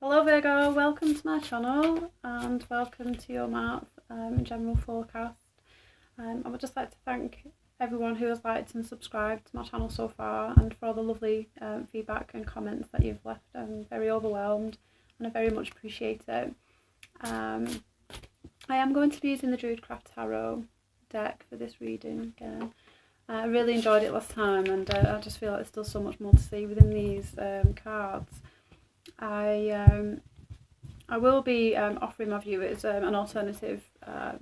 Hello Virgo, welcome to my channel and welcome to your March general forecast. I would just like to thank everyone who has liked and subscribed to my channel so far, and for all the lovely feedback and comments that you've left. I'm very overwhelmed and I very much appreciate it. I am going to be using the Druidcraft Tarot deck for this reading again. I really enjoyed it last time, and I just feel like there's still so much more to see within these cards. I will be offering my viewers an alternative, an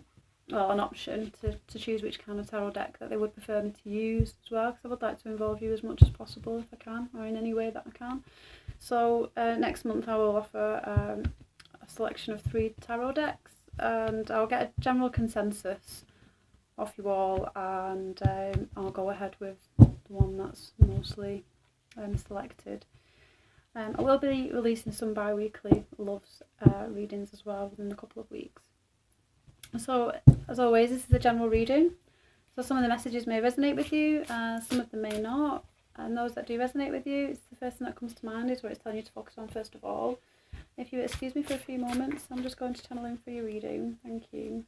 option to choose which kind of tarot deck that they would prefer me to use as well, because I would like to involve you as much as possible if I can, or in any way that I can. So next month I will offer a selection of 3 tarot decks, and I'll get a general consensus off you all, and I'll go ahead with the one that's mostly selected. I will be releasing some bi-weekly loves readings as well within a couple of weeks. So as always, this is a general reading, so some of the messages may resonate with you, some of them may not, and those that do resonate with you, it's the first thing that comes to mind is what it's telling you to focus on first of all. If you excuse me for a few moments, I'm just going to channel in for your reading. Thank you.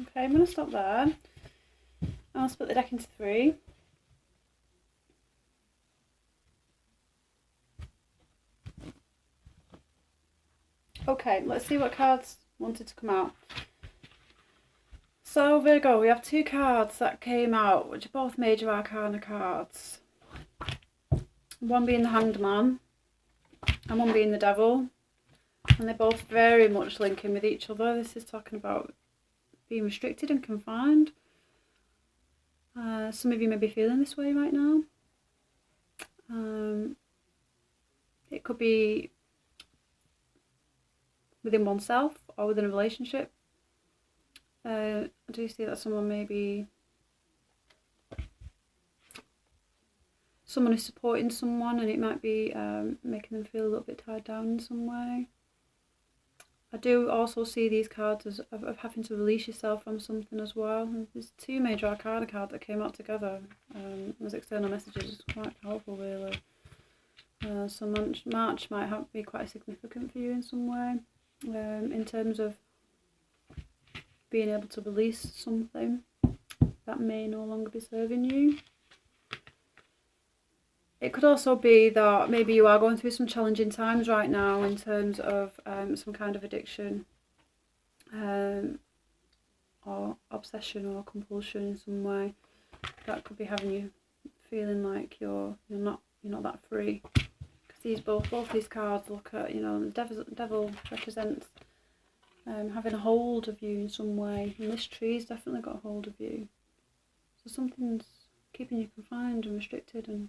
Okay, I'm going to stop there. I'll split the deck into 3. Okay, let's see what cards wanted to come out. So Virgo, we have 2 cards that came out, which are both major arcana cards. One being the Hanged Man and one being the Devil. And they both very much link in with each other. This is talking about being restricted and confined. Some of you may be feeling this way right now. It could be within oneself or within a relationship. I do see that someone is supporting someone, and it might be making them feel a little bit tied down in some way. I do also see these cards as of having to release yourself from something as well. And there's 2 major arcana cards that came out together as external messages. It's quite powerful, really. So March might be quite significant for you in some way, in terms of being able to release something that may no longer be serving you. It could also be that maybe you are going through some challenging times right now in terms of some kind of addiction or obsession or compulsion in some way. That could be having you feeling like you're not that free. Because both these cards look at, the devil represents having a hold of you in some way, and this tree's definitely got a hold of you. So something's keeping you confined and restricted, and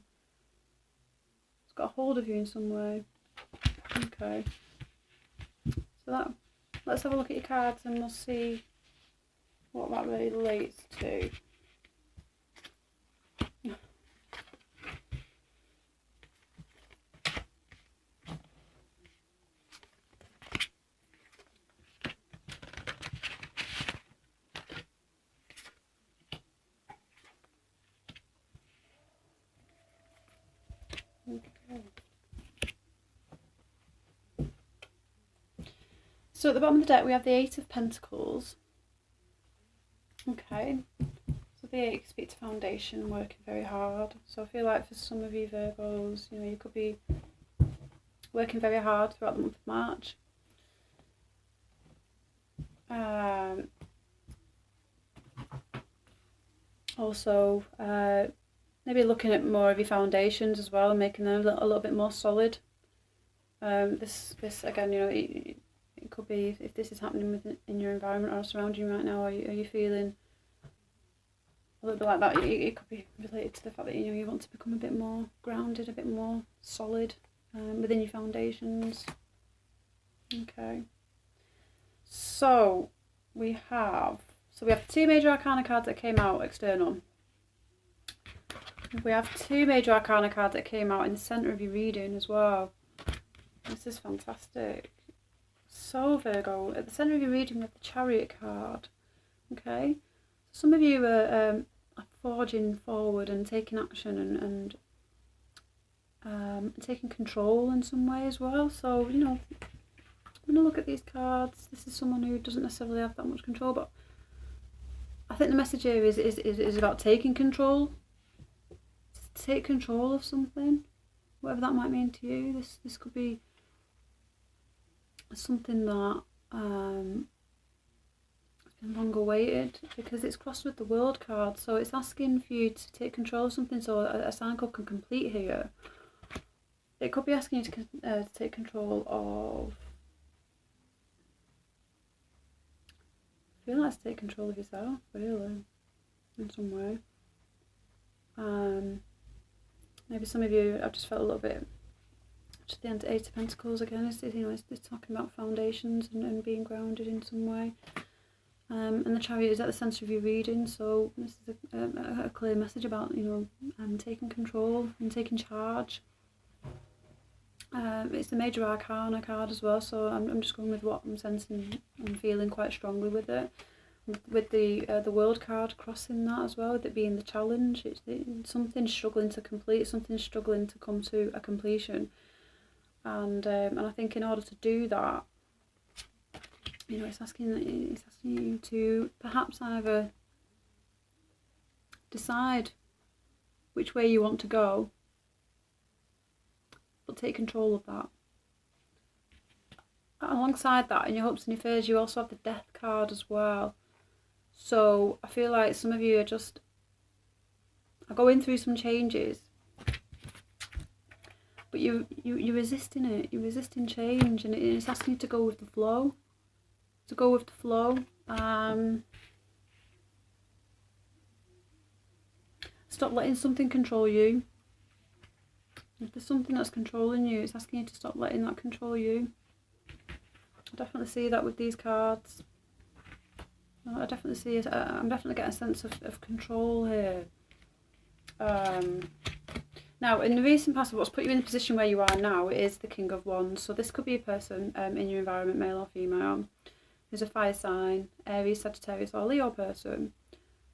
got a hold of you in some way. Okay, so let's have a look at your cards and we'll see what that relates to. Okay. So at the bottom of the deck we have the 8 of Pentacles. Okay, so the 8 speaks to foundation, working very hard. So I feel like for some of you Virgos, you could be working very hard throughout the month of March. Also, maybe looking at more of your foundations as well and making them a little bit more solid. This again, you know, it could be if this is happening in your environment or surrounding you right now, are you feeling a little bit like that? It could be related to the fact that, you know, you want to become a bit more grounded, a bit more solid within your foundations. Okay. So we have two major arcana cards that came out external. We have two major arcana cards that came out in the centre of your reading as well. This is fantastic. So Virgo, at the centre of your reading we have the Chariot card. Okay, some of you are forging forward and taking action and taking control in some way as well. So, you know, when I look at these cards, this is someone who doesn't necessarily have that much control, but I think the message here is about taking control. Take control of something, whatever that might mean to you. This could be something that has been long awaited, because it's crossed with the World card, so it's asking for you to take control of something, so a cycle can complete here. It could be asking you to take control of, I feel like to take control of yourself, really, in some way. Maybe some of you, I've just felt a little bit, just the Eight of Pentacles again, it's talking about foundations and being grounded in some way. And the Chariot is at the centre of your reading, so this is a clear message about, you know, taking control and taking charge. It's the major arcana card as well, so I'm just going with what I'm sensing and feeling quite strongly with it. With the World card crossing that as well, with it being the challenge, it's something struggling to complete, something struggling to come to a completion, and I think in order to do that, you know, it's asking you to perhaps either decide which way you want to go, but take control of that. Alongside that, in your hopes and your fears, you also have the Death card as well. So I feel like some of you are going through some changes, but you're resisting it. You're resisting change, and it's asking you to go with the flow. To go with the flow. Stop letting something control you. If there's something that's controlling you, it's asking you to stop letting that control you. I definitely see that with these cards. I definitely see it. I'm definitely getting a sense of control here. Now, in the recent past, what's put you in the position where you are now is the King of Wands. So this could be a person in your environment, male or female, who's a fire sign, Aries, Sagittarius or Leo person.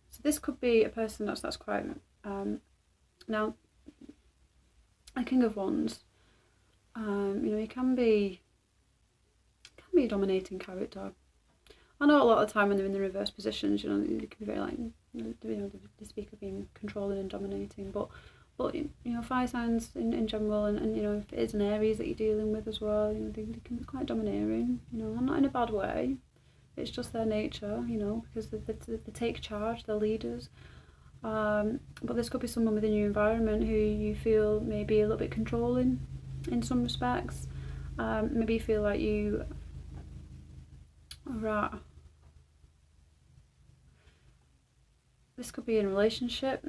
So this could be a person that's quite... now, a King of Wands, you know, he can be a dominating character. I know a lot of the time when they're in the reverse positions, you know, they can be very like, you know, they speak of being controlling and dominating, but you know, fire signs in general, and you know, if it is an Aries that you're dealing with as well, you know, they can be quite domineering, you know, and not in a bad way. It's just their nature, you know, because they take charge, they're leaders. But this could be someone within your environment who you feel maybe a little bit controlling in some respects. Maybe you feel like you are at... This could be in a relationship,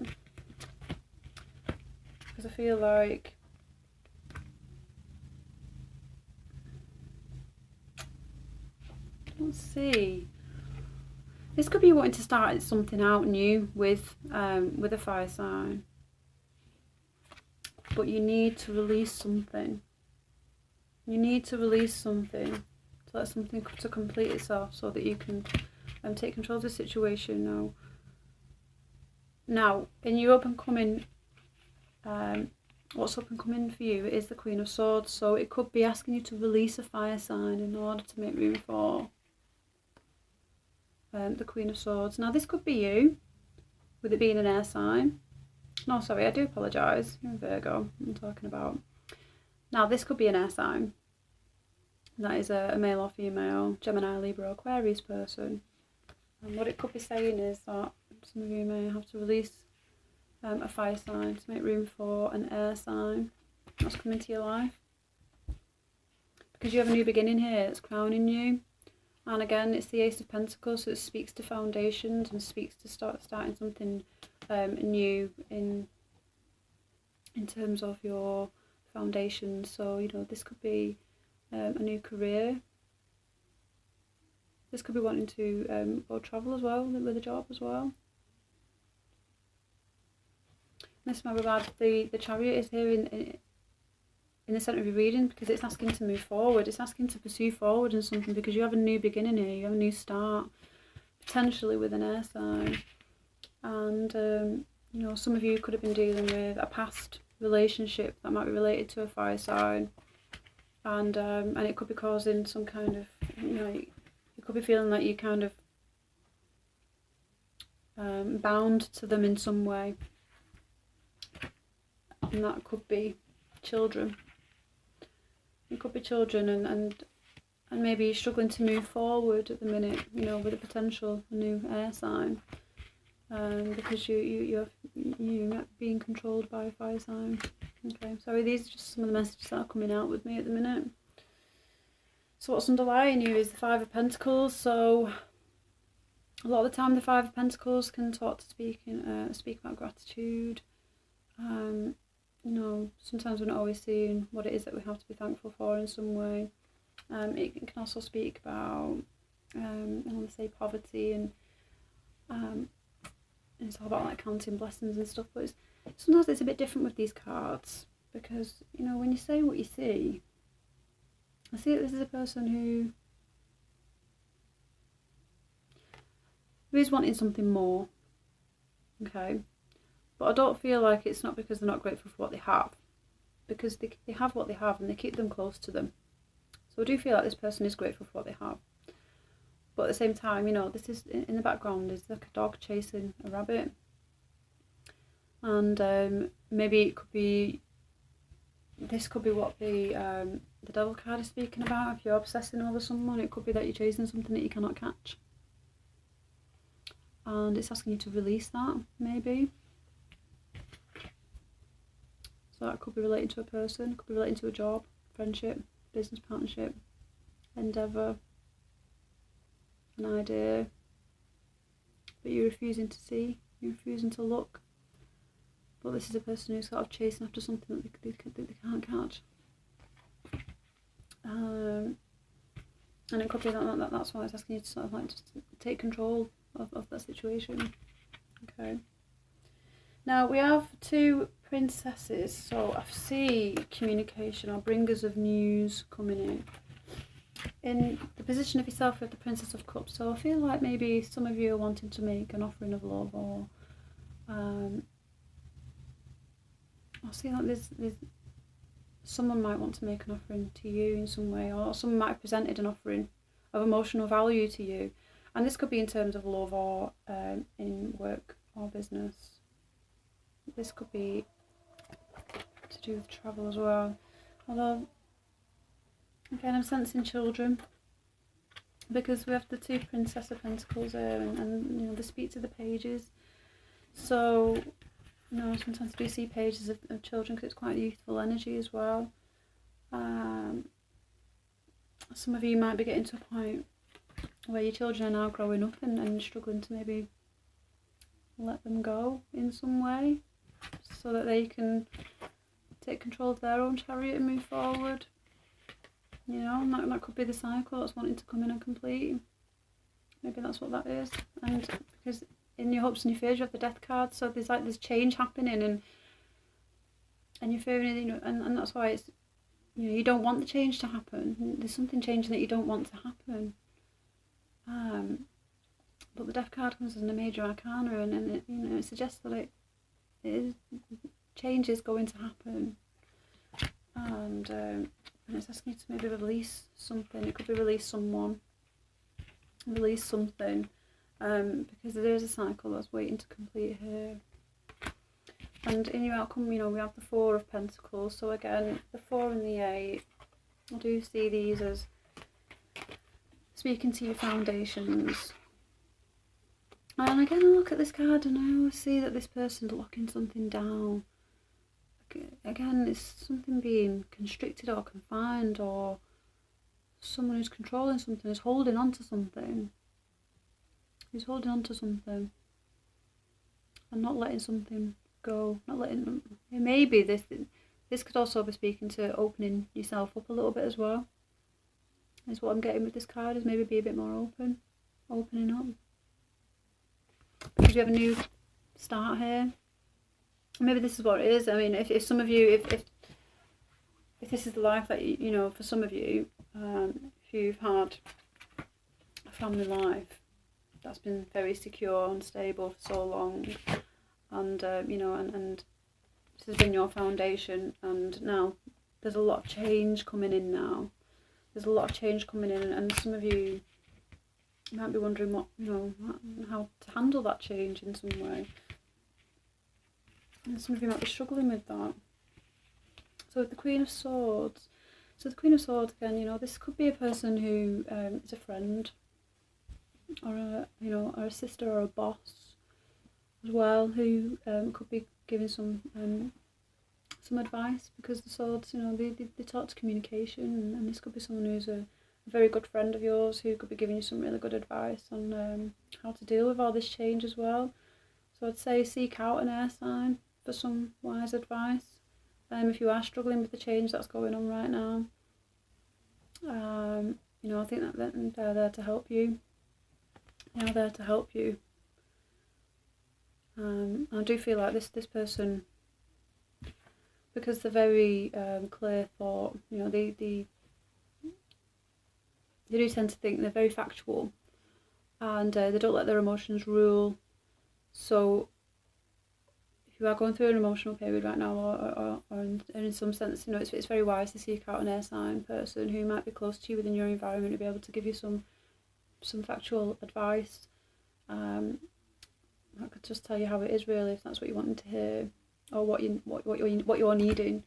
because I feel like let's see. This could be wanting to start something out new with a fire sign, but you need to release something. You need to release something to let something to complete itself, so that you can take control of the situation now. Now, in your up and coming, what's up and coming for you is the Queen of Swords. So it could be asking you to release a fire sign in order to make room for the Queen of Swords. Now this could be you, with it being an air sign. No, sorry, I do apologise. You're Virgo, I'm talking about. Now this could be an air sign. That is a male or female, Gemini, Libra, Aquarius person. And what it could be saying is that some of you may have to release a fire sign to make room for an air sign that's coming to your life. Because you have a new beginning here, it's crowning you. And again, it's the Ace of Pentacles, so it speaks to foundations and speaks to starting something new in terms of your foundations. So, you know, this could be a new career. This could be wanting to go travel as well, with a job as well. This might be bad. The Chariot is here in the centre of your reading because it's asking to move forward. It's asking to pursue forward in something because you have a new beginning here. You have a new start, potentially with an air sign. And, you know, some of you could have been dealing with a past relationship that might be related to a fire sign. And it could be causing some kind of, you know, you could be feeling like you're kind of bound to them in some way. And that could be children. It could be children, and maybe you're struggling to move forward at the minute, you know, with a potential new air sign, because you're being controlled by a fire sign. Okay, sorry, these are just some of the messages that are coming out with me at the minute. So what's underlying you is the Five of Pentacles. So a lot of the time, the Five of Pentacles can speak about gratitude. You know, sometimes we're not always seeing what it is that we have to be thankful for in some way. It can also speak about, I want to say, poverty, and it's all about like counting blessings and stuff. But sometimes it's a bit different with these cards because, you know, when you say what you see, I see that this is a person who is wanting something more. Okay. But I don't feel like it's not because they're not grateful for what they have, because they have what they have and they keep them close to them. So I do feel like this person is grateful for what they have. But at the same time, you know, this is in the background is like a dog chasing a rabbit. And maybe it could be, this could be what the Devil card is speaking about. If you're obsessing over someone, it could be that you're chasing something that you cannot catch. And it's asking you to release that, maybe. So that could be related to a person, could be related to a job, friendship, business partnership, endeavour, an idea. But you're refusing to see, you're refusing to look. But this is a person who's sort of chasing after something that they can't catch. And it could be that's why it's asking you to sort of like just take control of that situation. Okay. Now we have two princesses, so I see communication or bringers of news coming in. In the position of yourself with the Princess of Cups, so I feel like maybe some of you are wanting to make an offering of love, or I see like there's someone might want to make an offering to you in some way, or someone might have presented an offering of emotional value to you, and this could be in terms of love or in work or business. This could be to do with travel as well. Although, again, I'm sensing children because we have the two Princess of Pentacles there, and you know, they speak to the pages. So, you know, sometimes we see pages of children because it's quite youthful energy as well. Some of you might be getting to a point where your children are now growing up and struggling to maybe let them go in some way, so that they can take control of their own chariot and move forward. You know, and that could be the cycle that's wanting to come in and complete. Maybe that's what that is. And because in your hopes and your fears you have the Death card, so there's like this change happening, and you're fearing, you know, and that's why it's, you know, you don't want the change to happen. There's something changing that you don't want to happen. But the Death card comes as a major arcana, and it, you know, it suggests that change is going to happen, and it's asking you to maybe release something. It could be release someone, release something, because there is a cycle that's waiting to complete here. And in your outcome, you know, we have the Four of Pentacles. So again, the 4 and the 8, I do see these as speaking to your foundations. And again, I look at this card and I always see that this person's locking something down. Again, it's something being constricted or confined, or someone who's controlling something, is holding on to something. He's holding on to something and not letting something go. Not letting them. Maybe this could also be speaking to opening yourself up a little bit as well. Is what I'm getting with this card, is maybe be a bit more opening up. Because you have a new start here. Maybe this is what it is. I mean, if some of you, if this is the life that you know, for some of you, if you've had a family life that's been very secure and stable for so long, and you know, and this has been your foundation, and now there's a lot of change coming in now. There's a lot of change coming in, and some of you might be wondering what, you know, how to handle that change in some way. And some of you might be struggling with that. So with the Queen of Swords, again, you know, this could be a person who is a friend, or a sister or a boss as well, who could be giving some advice, because the swords, you know, they talk to communication, and this could be someone who's a very good friend of yours who could be giving you some really good advice on how to deal with all this change as well. So I'd say seek out an air sign for some wise advice if you are struggling with the change that's going on right now. You know, I think that they're there to help you. They are there to help you. I do feel like this person, because they're very clear thought, you know, they do tend to think, they're very factual, and they don't let their emotions rule. So if you are going through an emotional period right now, or in some sense, you know, it's very wise to seek out an air sign person who might be close to you within your environment to be able to give you some factual advice. I could just tell you how it is, really, if that's what you wanted to hear, or what you're needing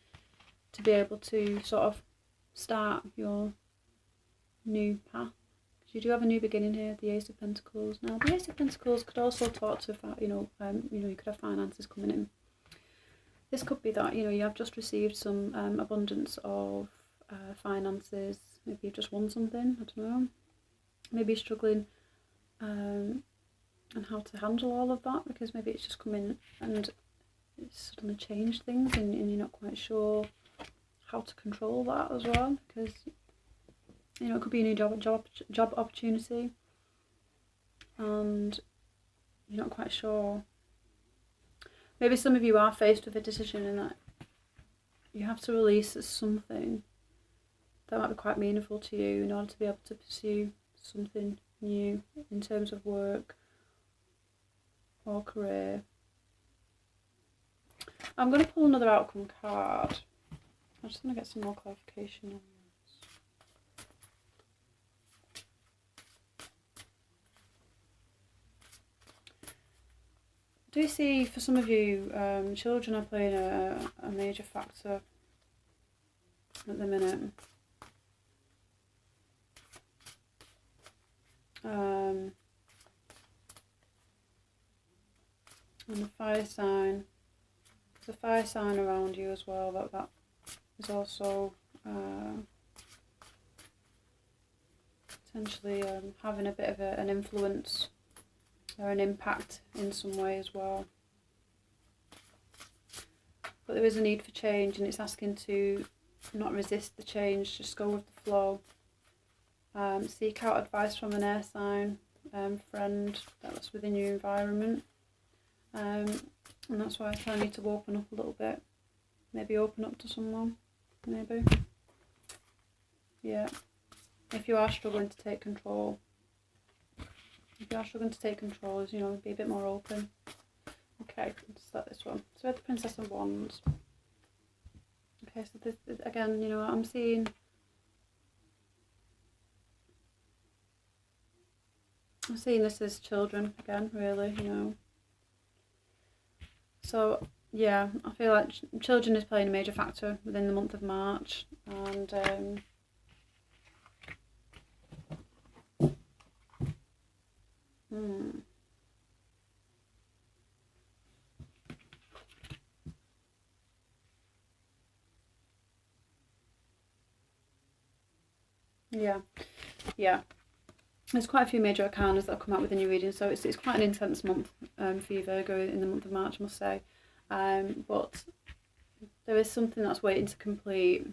to be able to sort of start your new path. Because you do have a new beginning here, the Ace of Pentacles. Now, the Ace of Pentacles could also talk to, you could have finances coming in. This could be that, you know, you have just received some abundance of finances. Maybe you've just won something, I don't know. Maybe you're struggling and how to handle all of that, because maybe it's just come in and it's suddenly changed things, and you're not quite sure how to control that as well, because, you know, it could be a new job opportunity, and you're not quite sure. Maybe some of you are faced with a decision in that you have to release something that might be quite meaningful to you in order to be able to pursue something new in terms of work or career. I'm going to pull another outcome card. I'm just going to get some more clarification on this. Do you see, for some of you, children are playing a major factor at the minute. And the fire sign, there's a fire sign around you as well, that is also potentially having a bit of an influence or an impact in some way as well. But there is a need for change, and it's asking to not resist the change, just go with the flow. Seek out advice from an air sign friend that's within your environment. And that's why I'm telling you to open up a little bit. Maybe open up to someone, maybe. Yeah. If you are struggling to take control. If you are struggling to take control, you know, be a bit more open. Okay, let's start this one. So we have the Princess of Wands. Okay, so this, again, you know, I'm seeing this as children again, really, you know. So yeah, I feel like children is playing a major factor within the month of March, and yeah, yeah. There's quite a few major arcanas that have come out with the new reading, so it's quite an intense month for you, Virgo, in the month of March, I must say. But there is something that's waiting to complete,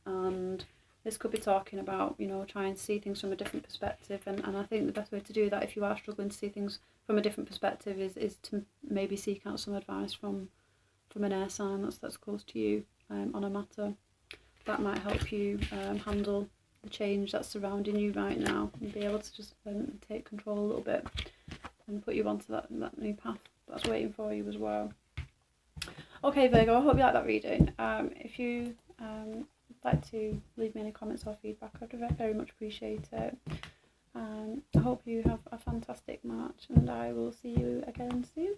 and this could be talking about, you know, trying to see things from a different perspective, and I think the best way to do that, if you are struggling to see things from a different perspective, is to maybe seek out some advice from an air sign that's close to you on a matter. That might help you handle the change that's surrounding you right now, and be able to just take control a little bit and put you onto that new path that's waiting for you as well. Okay, Virgo, I hope you like that reading. If you like to leave me any comments or feedback, I'd very much appreciate it. I hope you have a fantastic March, and I will see you again soon.